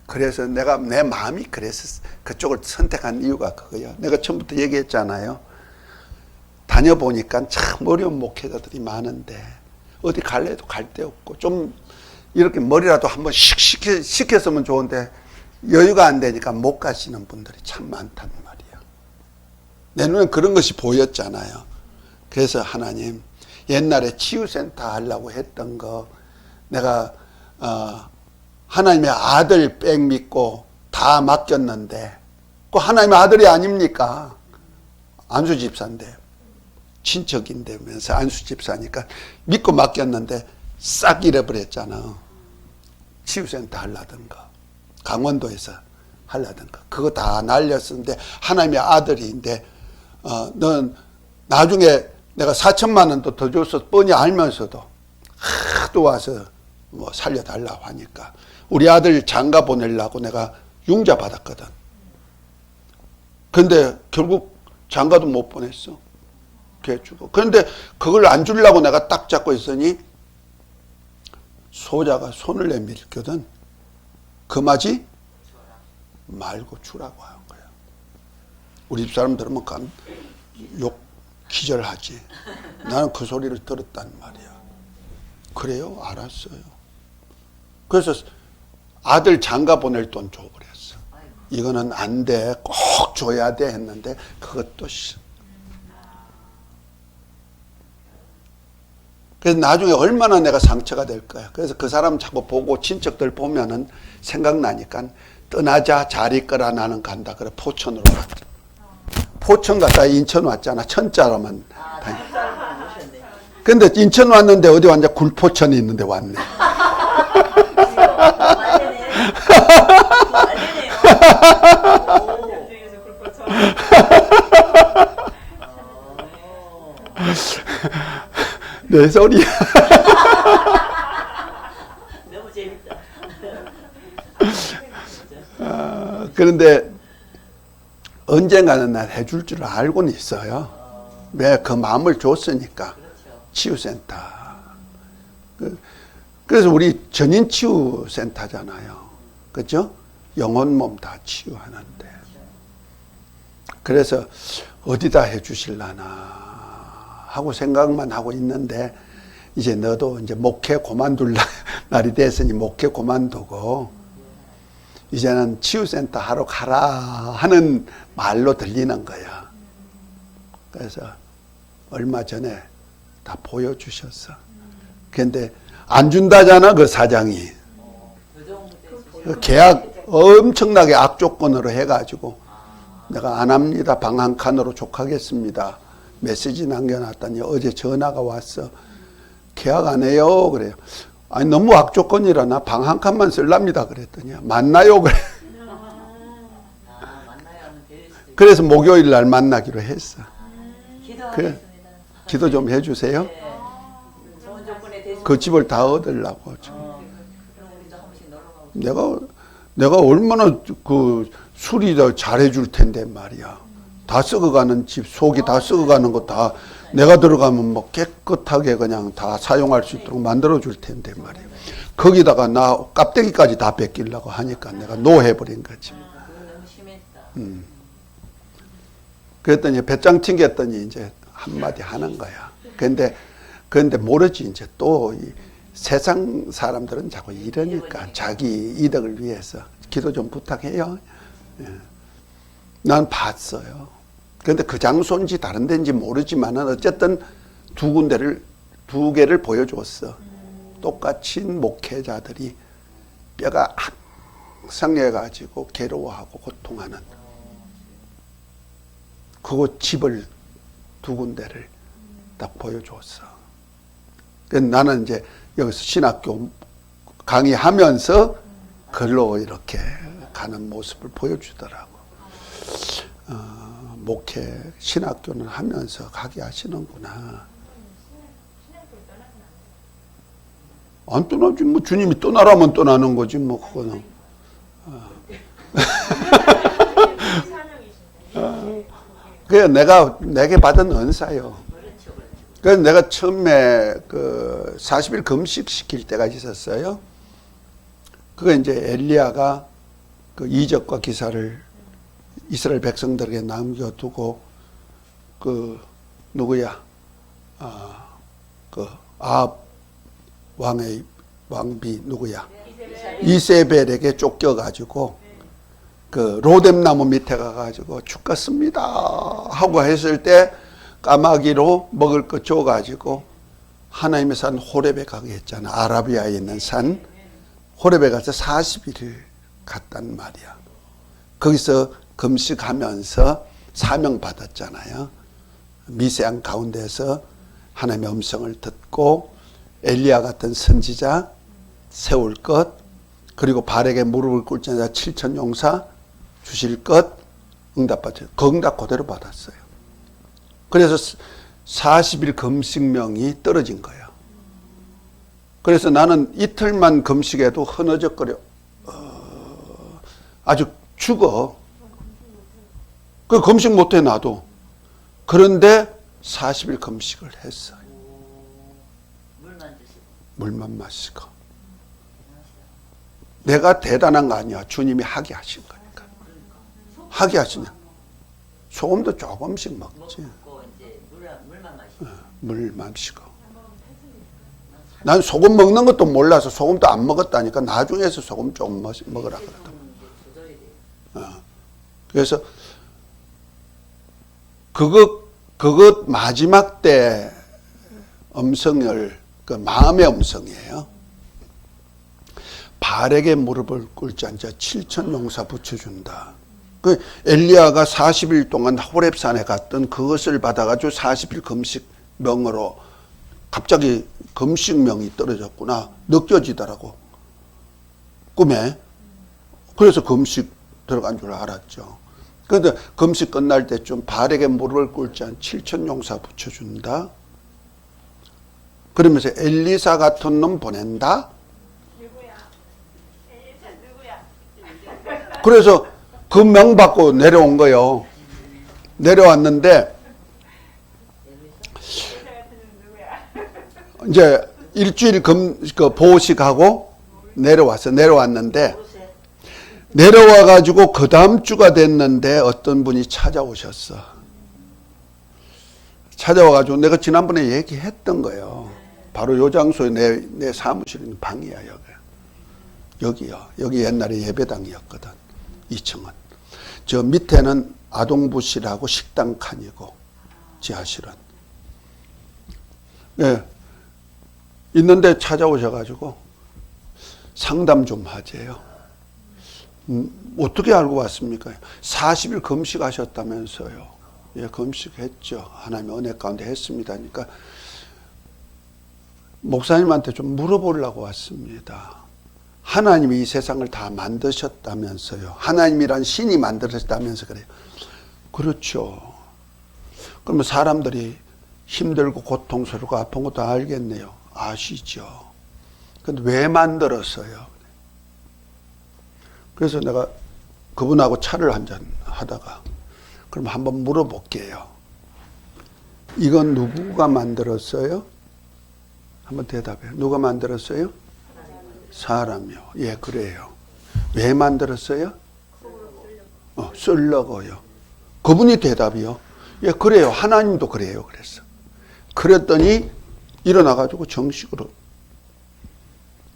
Speaker 1: 그래서 내가 내 마음이 그래서 그쪽을 선택한 이유가 그거예요. 내가 처음부터 얘기했잖아요. 다녀보니까 참 어려운 목회자들이 많은데 어디 갈래도 갈 데 없고 좀 이렇게 머리라도 한번 씩 식혔으면 좋은데 여유가 안 되니까 못 가시는 분들이 참 많단 말이에요. 내 눈에 그런 것이 보였잖아요. 그래서 하나님, 옛날에 치유센터 하려고 했던 거 내가 하나님의 아들 백 믿고 다 맡겼는데 그 하나님의 아들이 아닙니까? 안수 집사인데 친척인데면서 안수 집사니까 믿고 맡겼는데 싹 잃어버렸잖아. 치유센터 하려던 거, 강원도에서 하려던 거, 그거 다 날렸었는데 하나님의 아들인데 넌 나중에 내가 4천만 원도 더 줬어 뻔히 알면서도 하도 와서 뭐 살려달라고 하니까 우리 아들 장가 보내려고 내가 융자 받았거든. 근데 결국 장가도 못 보냈어. 개주고. 그런데 그걸 안 주려고 내가 딱 잡고 있으니 소자가 손을 내밀거든. 금하지 말고 주라고 하는 거야. 우리 집 사람 들으면 욕 기절하지. 나는 그 소리를 들었단 말이야. 그래요? 알았어요. 그래서 아들 장가 보낼 돈 줘버렸어. 이거는 안 돼. 꼭 줘야 돼 했는데 그것도 그래서 나중에 얼마나 내가 상처가 될 거야. 그래서 그 사람 자꾸 보고 친척들 보면은 생각나니까 떠나자 잘 있거라 나는 간다. 그래 포천으로 갔다. 포천 갔다 인천 왔잖아. 천자로만. 근데 인천 왔는데 어디 왔냐? 굴포천이 있는데 왔네. 내 소리야.
Speaker 3: 너무 재밌다.
Speaker 1: 그런데 언젠가는 난 해줄 줄 알고는 있어요. 왜? 그 마음을 줬으니까. 치유센터. 그래서 우리 전인치유센터잖아요. 그죠? 영혼 몸 다 치유하는데. 그래서 어디다 해주실라나 하고 생각만 하고 있는데 이제 너도 이제 목회 그만둘 날이 됐으니 목회 그만두고 이제는 치유센터 하러 가라 하는 말로 들리는 거야. 그래서 얼마 전에 다 보여주셨어. 그런데 안 준다잖아 그 사장이. 그 계약 엄청나게 악조건으로 해가지고 내가 안 합니다. 방 한 칸으로 족하겠습니다. 메시지 남겨놨더니 어제 전화가 왔어. 계약 안 해요. 그래요. 아니 너무 악조건이라 나 방 한 칸만 쓸랍니다. 그랬더니 만나요. 그래. 그래서 목요일 날 만나기로 했어. 그래. 기도 좀 해주세요. 그 집을 다 얻으려고. 내가 얼마나 그 술이 더 잘해줄 텐데 말이야. 다 썩어가는 집, 속이 다 썩어가는 거 다 내가 들어가면 뭐 깨끗하게 그냥 다 사용할 수 있도록 만들어줄 텐데 말이야. 거기다가 나 깝대기까지 다 뺏기려고 하니까 내가 노해버린 거지. 그랬더니 배짱 튕겼더니 이제 한마디 하는 거야. 그런데 모르지 이제 또 이 세상 사람들은 자꾸 이러니까 자기 이득을 위해서 기도 좀 부탁해요. 예. 난 봤어요. 그런데 그 장소인지 다른 데인지 모르지만은 어쨌든 두 개를 보여줬어. 똑같이 목회자들이 뼈가 항상해가지고 괴로워하고 고통하는 그 집을 두 군데를 딱 보여줬어. 나는 이제 여기서 신학교 강의하면서 글로 이렇게 가는 모습을 보여주더라고. 목회, 신학교는 하면서 가게 하시는구나. 안 떠나지, 뭐 주님이 떠나라면 떠나는 거지, 뭐 그거는. 그게 내게 받은 은사요. 그래서 내가 처음에 그 40일 금식 시킬 때가 있었어요. 그거 이제 엘리야가 그 이적과 기사를 이스라엘 백성들에게 남겨두고 그 누구야? 그 아합 왕의 왕비 누구야? 이세벨에게 쫓겨가지고 그 로뎀나무 밑에 가가지고 죽겠습니다 하고 했을 때 까마귀로 먹을 거 줘가지고 하나님의 산 호렙에 가게 했잖아. 아라비아에 있는 산 호렙에 가서 40일을 갔단 말이야. 거기서 금식하면서 사명 받았잖아요. 미세한 가운데서 하나님의 음성을 듣고 엘리야 같은 선지자 세울 것, 그리고 발에게 무릎을 꿇지 않아 7천 용사 주실 것 응답받았어요. 그 응답 그대로 받았어요. 그래서 40일 금식명이 떨어진 거예요. 그래서 나는 이틀만 금식해도 흐느적거려. 아주 죽어. 그 금식 못해 나도. 그런데 40일 금식을 했어요. 물만 마시고. 내가 대단한 거 아니야. 주님이 하게 하신 거니까. 하게 하시냐. 소금도 조금씩 먹지. 물 마시고. 난 소금 먹는 것도 몰라서 소금도 안 먹었다니까 나중에서 소금 좀 먹으라 그러더라고. 그래서 그것 마지막 때 음성을 그 마음의 음성이에요. 발에게 무릎을 꿇지 않자 7천 용사 붙여준다. 그 엘리야가 40일 동안 호렙산에 갔던 그것을 받아가지고 40일 금식 명으로 갑자기 금식명이 떨어졌구나 느껴지더라고 꿈에. 그래서 금식 들어간 줄 알았죠. 그런데 금식 끝날 때쯤 발에게 무릎을 꿇지 않 7천 용사 붙여준다. 그러면서 엘리사 같은 놈 보낸다. 그래서 그 명 받고 내려온 거예요. 내려왔는데 이제 일주일 그 보식하고 내려왔는데 내려와가지고 그 다음 주가 됐는데 어떤 분이 찾아오셨어. 찾아와가지고 내가 지난번에 얘기했던 거예요. 바로 요 장소에 내 사무실 있는 방이야, 여기요. 여기 옛날에 예배당이었거든. 2층은. 저 밑에는 아동부실하고 식당 칸이고 지하실은. 네. 있는데 찾아오셔가지고 상담 좀 하재요. 어떻게 알고 왔습니까? 40일 금식하셨다면서요. 예, 금식했죠. 하나님의 은혜 가운데 했습니다. 그러니까 목사님한테 좀 물어보려고 왔습니다. 하나님이 이 세상을 다 만드셨다면서요. 하나님이란 신이 만드셨다면서 그래요. 그렇죠. 그러면 사람들이 힘들고 고통스럽고 아픈 것도 알겠네요. 아시죠. 근데 왜 만들었어요? 그래서 내가 그분하고 차를 한잔 하다가 그럼 한번 물어볼게요. 이건 누구가 만들었어요? 한번 대답해요. 누가 만들었어요? 사람이요. 예, 그래요. 왜 만들었어요? 쓰려고요. 그분이 대답이요. 예, 그래요. 하나님도 그래요. 그랬어. 그랬더니 일어나가지고 정식으로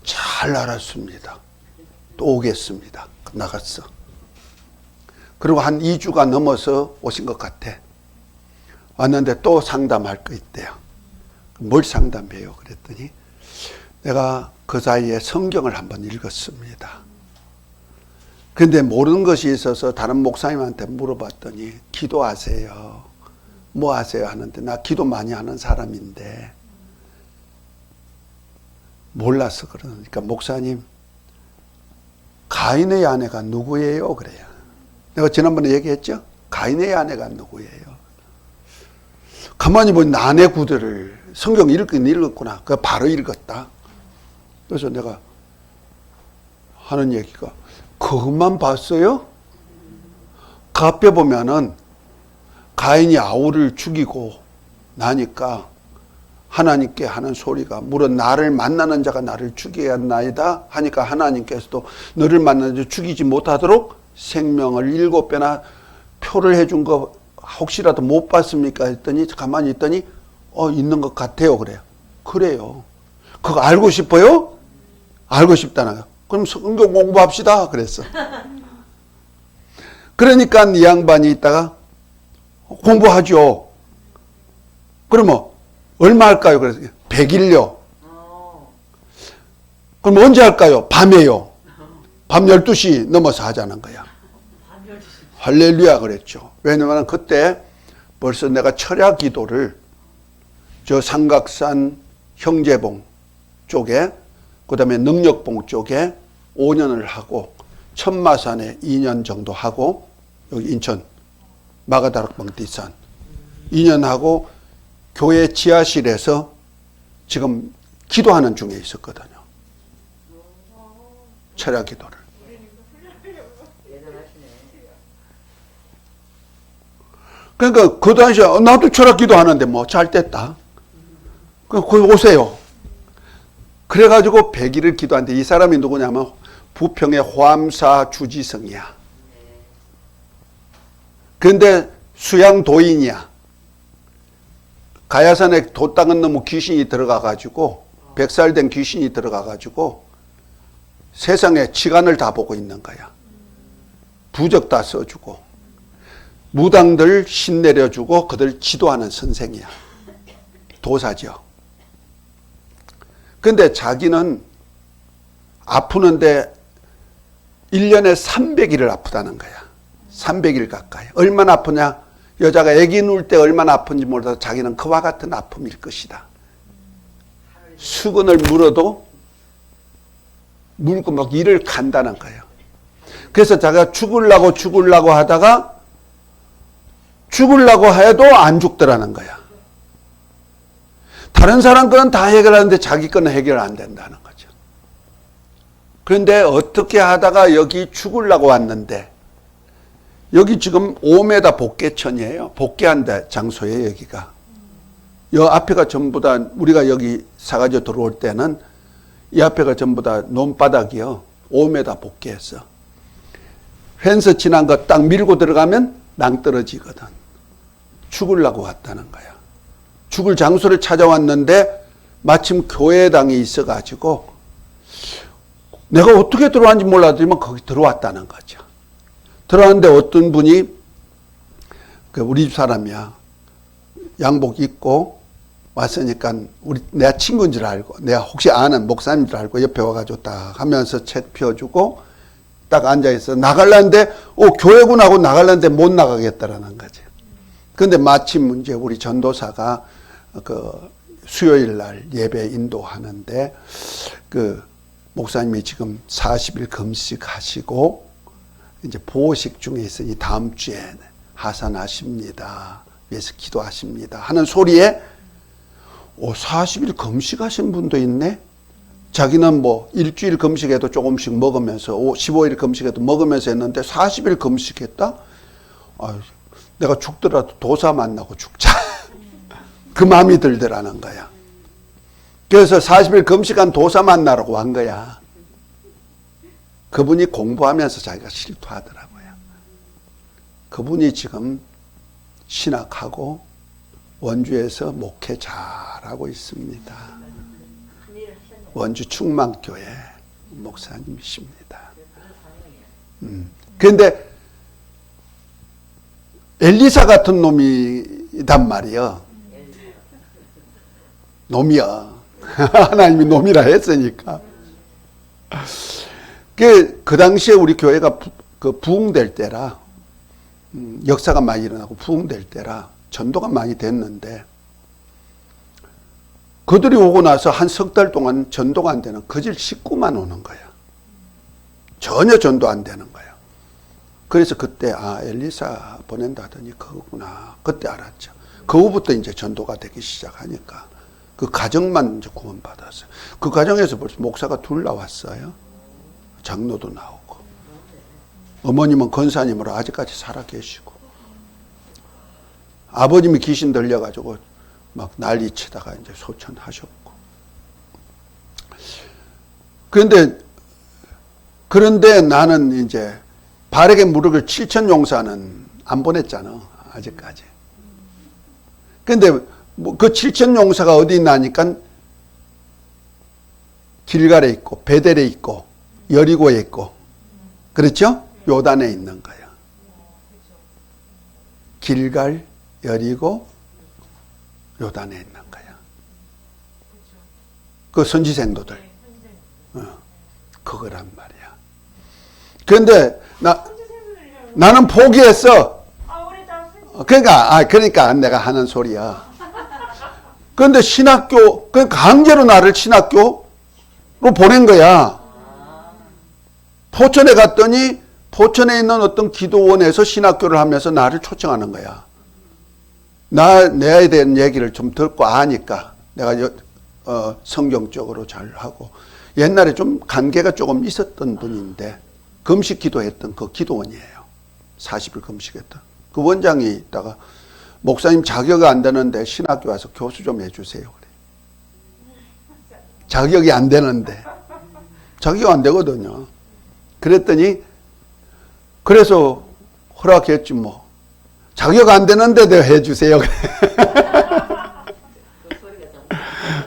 Speaker 1: 잘 알았습니다. 또 오겠습니다. 나갔어. 그리고 한 2주가 넘어서 오신 것 같아. 왔는데 또 상담할 거 있대요. 뭘 상담해요? 그랬더니 내가 그 사이에 성경을 한번 읽었습니다. 그런데 모르는 것이 있어서 다른 목사님한테 물어봤더니 기도하세요. 뭐 하세요? 하는데 나 기도 많이 하는 사람인데 몰라서 그러니까 목사님 가인의 아내가 누구예요? 그래요. 내가 지난번에 얘기했죠? 가인의 아내가 누구예요? 가만히 보니 난해 구절을 성경 읽긴 읽었구나. 그 바로 읽었다. 그래서 내가 하는 얘기가 그것만 봤어요? 그 앞에 보면은 가인이 아우를 죽이고 나니까 하나님께 하는 소리가 물론 나를 만나는 자가 나를 죽이겠나이다 하니까 하나님께서도 너를 만나는 자 죽이지 못하도록 생명을 7배나 표를 해준 거 혹시라도 못 봤습니까 했더니 가만히 있더니 있는 것 같아요. 그래요. 그거 알고 싶어요? 알고 싶다는 거예요. 그럼 성경 공부합시다 그랬어. 그러니까 이 양반이 있다가 공부하죠. 그러면 얼마 할까요? 그래서 100일요. 그럼 언제 할까요? 밤에요. 밤 12시 넘어서 하자는 거야. 할렐루야 그랬죠. 왜냐하면 그때 벌써 내가 철야 기도를 저 삼각산 형제봉 쪽에 그 다음에 능력봉 쪽에 5년을 하고 천마산에 2년 정도 하고 여기 인천 마가다락봉 뒷산 2년 하고 교회 지하실에서 지금 기도하는 중에 있었거든요. 철야 기도를. 그러니까 그 당시에 나도 철야 기도하는데 뭐 잘 됐다. 거기 오세요. 그래가지고 100일을 기도하는데 이 사람이 누구냐면 부평의 호암사 주지성이야. 그런데 수양도인이야. 가야산에 돛땅은 너무 귀신이 들어가가지고 100살 된 귀신이 들어가가지고 세상에 치간을 다 보고 있는 거야. 부적 다 써주고 무당들 신 내려주고 그들 지도하는 선생이야. 도사죠. 근데 자기는 아프는데 1년에 300일을 아프다는 거야. 300일 가까이. 얼마나 아프냐? 여자가 아기 누울 때 얼마나 아픈지 몰라도 자기는 그와 같은 아픔일 것이다. 수건을 물어도 물고 막 이를 간다는 거예요. 그래서 자기가 죽으려고 하다가 죽으려고 해도 안 죽더라는 거야. 다른 사람 거는 다 해결하는데 자기 거는 해결 안 된다는 거죠. 그런데 어떻게 하다가 여기 죽으려고 왔는데 여기 지금 5m 복개천이에요. 복개한 장소예요, 여기가. 여 앞에가 전부 다 우리가 여기 사가지고 들어올 때는 이 앞에가 전부 다 논바닥이요. 5m 복개했어. 펜스 지난 거 딱 밀고 들어가면 낭떠러지거든. 죽으려고 왔다는 거야. 죽을 장소를 찾아왔는데 마침 교회당이 있어가지고 내가 어떻게 들어왔는지 몰라더니만 거기 들어왔다는 거죠. 들어왔는데 어떤 분이 우리 집 사람이야. 양복 입고 왔으니까 내가 친구인 줄 알고 내가 혹시 아는 목사님인 줄 알고 옆에 와가지고 딱 하면서 책 펴주고 딱 앉아있어. 나가려는데 교회군 하고 나가려는데 못 나가겠다라는 거지. 그런데 마침 이제 우리 전도사가 수요일 날 예배 인도하는데 목사님이 지금 40일 금식하시고 이제 보호식 중에 있으니 다음 주에 하산하십니다. 위해서 기도하십니다. 하는 소리에 40일 금식하신 분도 있네. 자기는 뭐 일주일 금식해도 조금씩 먹으면서 15일 금식해도 먹으면서 했는데 40일 금식했다? 내가 죽더라도 도사 만나고 죽자. 그 마음이 들더라는 거야. 그래서 40일 금식한 도사 만나라고 한 거야. 그분이 공부하면서 자기가 실토하더라고요. 그분이 지금 신학하고 원주에서 목회 잘하고 있습니다. 원주 충만교회 목사님이십니다. 그런데 엘리사 같은 놈이단 말이야. 놈이야. 하나님이 놈이라 했으니까. 그 당시에 우리 교회가 부흥될 때라, 역사가 많이 일어나고 부흥될 때라, 전도가 많이 됐는데, 그들이 오고 나서 한 석 달 동안 전도가 안 되는 거질 식구만 오는 거야. 전혀 전도 안 되는 거야. 그래서 그때, 엘리사 보낸다 하더니 그거구나. 그때 알았죠. 그 후부터 이제 전도가 되기 시작하니까. 그 가정만 이제 구원받았어요. 그 가정에서 벌써 목사가 둘 나왔어요. 장로도 나오고. 어머님은 권사님으로 아직까지 살아 계시고, 아버님이 귀신 들려가지고 막 난리치다가 이제 소천하셨고. 그런데 나는 이제 바르게 무릎을 7천용사는 안 보냈잖아, 아직까지. 근데 뭐 그 7천용사가 어디 있나니까 길갈에 있고, 베델에 있고, 여리고에 있고, 그렇죠? 요단에 있는 거야. 길갈, 여리고, 요단에 있는 거야. 그 선지생도들. 그거란 말이야. 그런데 나는 포기했어. 그러니까 내가 하는 소리야. 그런데 신학교, 강제로 나를 신학교로 보낸 거야. 포천에 갔더니 포천에 있는 어떤 기도원에서 신학교를 하면서 나를 초청하는 거야. 내에 대한 얘기를 좀 듣고 아니까 내가 성경적으로 잘 하고, 옛날에 좀 관계가 조금 있었던 분인데 금식 기도했던 그 기도원이에요. 40일 금식했던. 그 원장이 있다가 목사님 자격이 안 되는데 신학교 와서 교수 좀 해주세요. 그래. 자격이 안 되는데. 자격이 안 되거든요. 그랬더니 그래서 허락했지 뭐. 자격 안 되는데 내가 해주세요.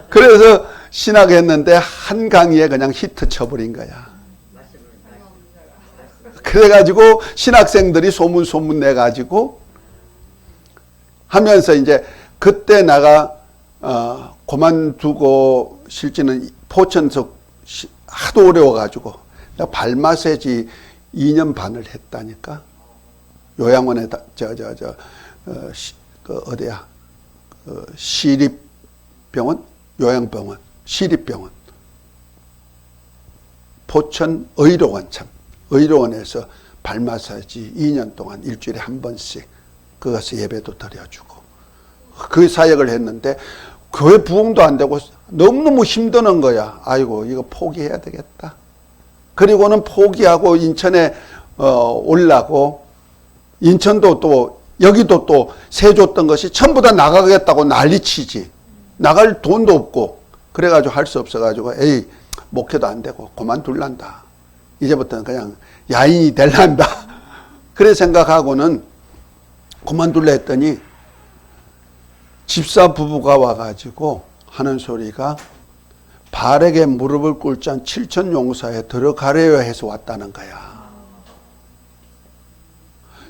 Speaker 1: 그래서 신학했는데 한 강의에 그냥 히트 쳐버린 거야. 그래가지고 신학생들이 소문 내가지고 하면서 이제 그때 내가 그만두고 실제는 포천서 하도 어려워가지고 내가 발마세지 2년 반을 했다니까. 요양원에 어디야? 시립병원? 요양병원, 시립병원. 포천 의료원 의료원에서 발마사지 2년 동안 일주일에 한 번씩 거기서 예배도 드려주고 그 사역을 했는데 교회 부흥도 안 되고 너무너무 힘드는 거야. 아이고 이거 포기해야 되겠다. 그리고는 포기하고 인천에 올라고, 인천도 또 여기도 또 세 줬던 것이 전부 다 나가겠다고 난리치지. 나갈 돈도 없고 그래가지고 할 수 없어가지고 에이 목회도 안 되고 그만둘란다. 이제부터는 그냥 야인이 될란다. 그래 생각하고는 그만둘라 했더니 집사 부부가 와가지고 하는 소리가 바르게 무릎을 꿇지 않은 7천용사에 들어가래요 해서 왔다는 거야.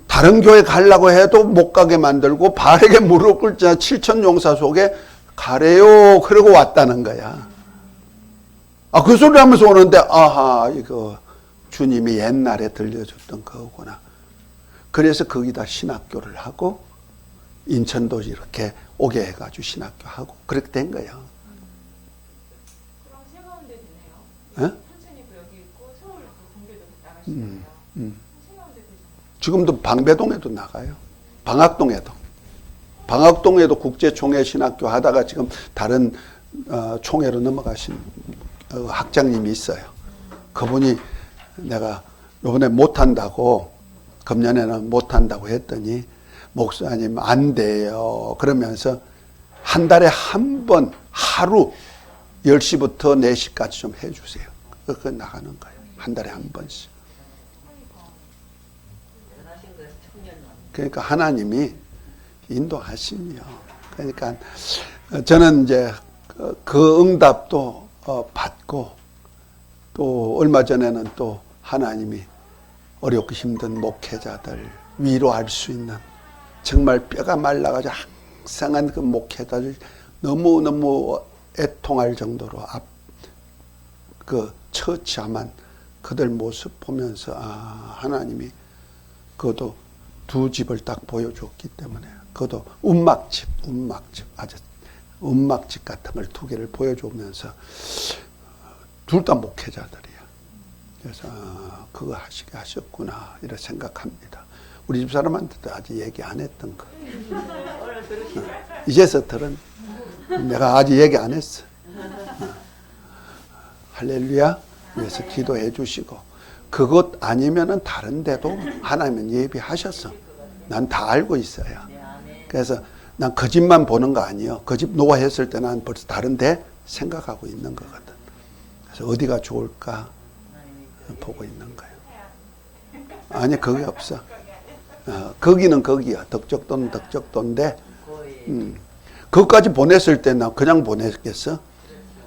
Speaker 1: 다른 교회 가려고 해도 못 가게 만들고 바르게 무릎 꿇지 않은 7천용사 속에 가래요 그러고 왔다는 거야. 그 소리 하면서 오는데 아하 이거 주님이 옛날에 들려줬던 그거구나. 그래서 거기다 신학교를 하고 인천도 이렇게 오게 해가지고 신학교 하고 그렇게 된 거예요.
Speaker 2: 그럼 세 가운데 되네요.
Speaker 1: 예?
Speaker 2: 포천이고 여기 있고 서울 동계도 나가시고요. 세 가운데 되죠.
Speaker 1: 지금도 방배동에도 나가요. 방학동에도 국제총회 신학교 하다가 지금 다른 총회로 넘어가신 학장님이 있어요. 그분이 내가 이번에 못한다고, 금년에는 못한다고 했더니 목사님 안 돼요 그러면서 한 달에 한 번 하루 10시부터 4시까지 좀 해주세요. 그거 나가는 거예요. 한 달에 한 번씩. 그러니까 하나님이 인도하시며, 그러니까 저는 이제 그 응답도 받고, 또 얼마 전에는 또 하나님이 어렵고 힘든 목회자들 위로할 수 있는, 정말 뼈가 말라가지고 항상한 그 목회자들 너무너무 애통할 정도로 처참한 그들 모습 보면서 하나님이 그것도 두 집을 딱 보여줬기 때문에, 그것도 운막집 아주 운막집 같은 걸 두 개를 보여주면서 둘 다 목회자들이야. 그래서 그거 하시게 하셨구나 이렇게 생각합니다. 우리 집 사람한테도 아직 얘기 안 했던 거. 이제서 들은. 내가 아직 얘기 안 했어. 할렐루야. 위해서 기도해 주시고, 그것 아니면은 다른 데도 하나님은 예비하셨어. 난 다 알고 있어요. 그래서 난 그 집만 보는 거 아니에요. 그 집 노화했을 때 난 벌써 다른 데 생각하고 있는 거거든. 그래서 어디가 좋을까 보고 있는 거예요. 아니, 그게 없어. 거기는 거기야. 덕적도는 덕적도인데, 그것까지 보냈을 때 나 그냥 보냈겠어?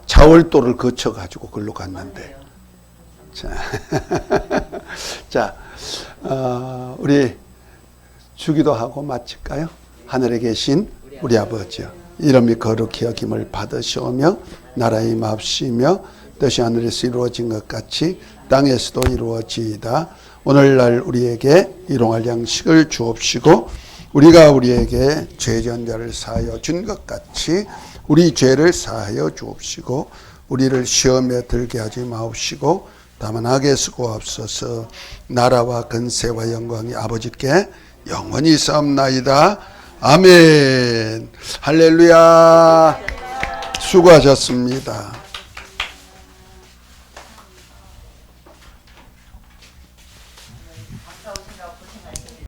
Speaker 1: 자월도를 거쳐가지고 글로 갔는데. 자, 우리 주기도 하고 마칠까요? 하늘에 계신 우리 아버지여, 이름이 거룩히 여김을 받으시오며 나라의 마옵시며 뜻이 하늘에서 이루어진 것 같이 땅에서도 이루어지이다. 오늘날 우리에게 일용할 양식을 주옵시고 우리가 우리에게 죄지은 자를 사하여 준 것 같이 우리 죄를 사하여 주옵시고 우리를 시험에 들게 하지 마옵시고 다만 악에서 구하옵소서. 나라와 근세와 영광이 아버지께 영원히 있사옵나이다. 아멘. 할렐루야. 수고하셨습니다.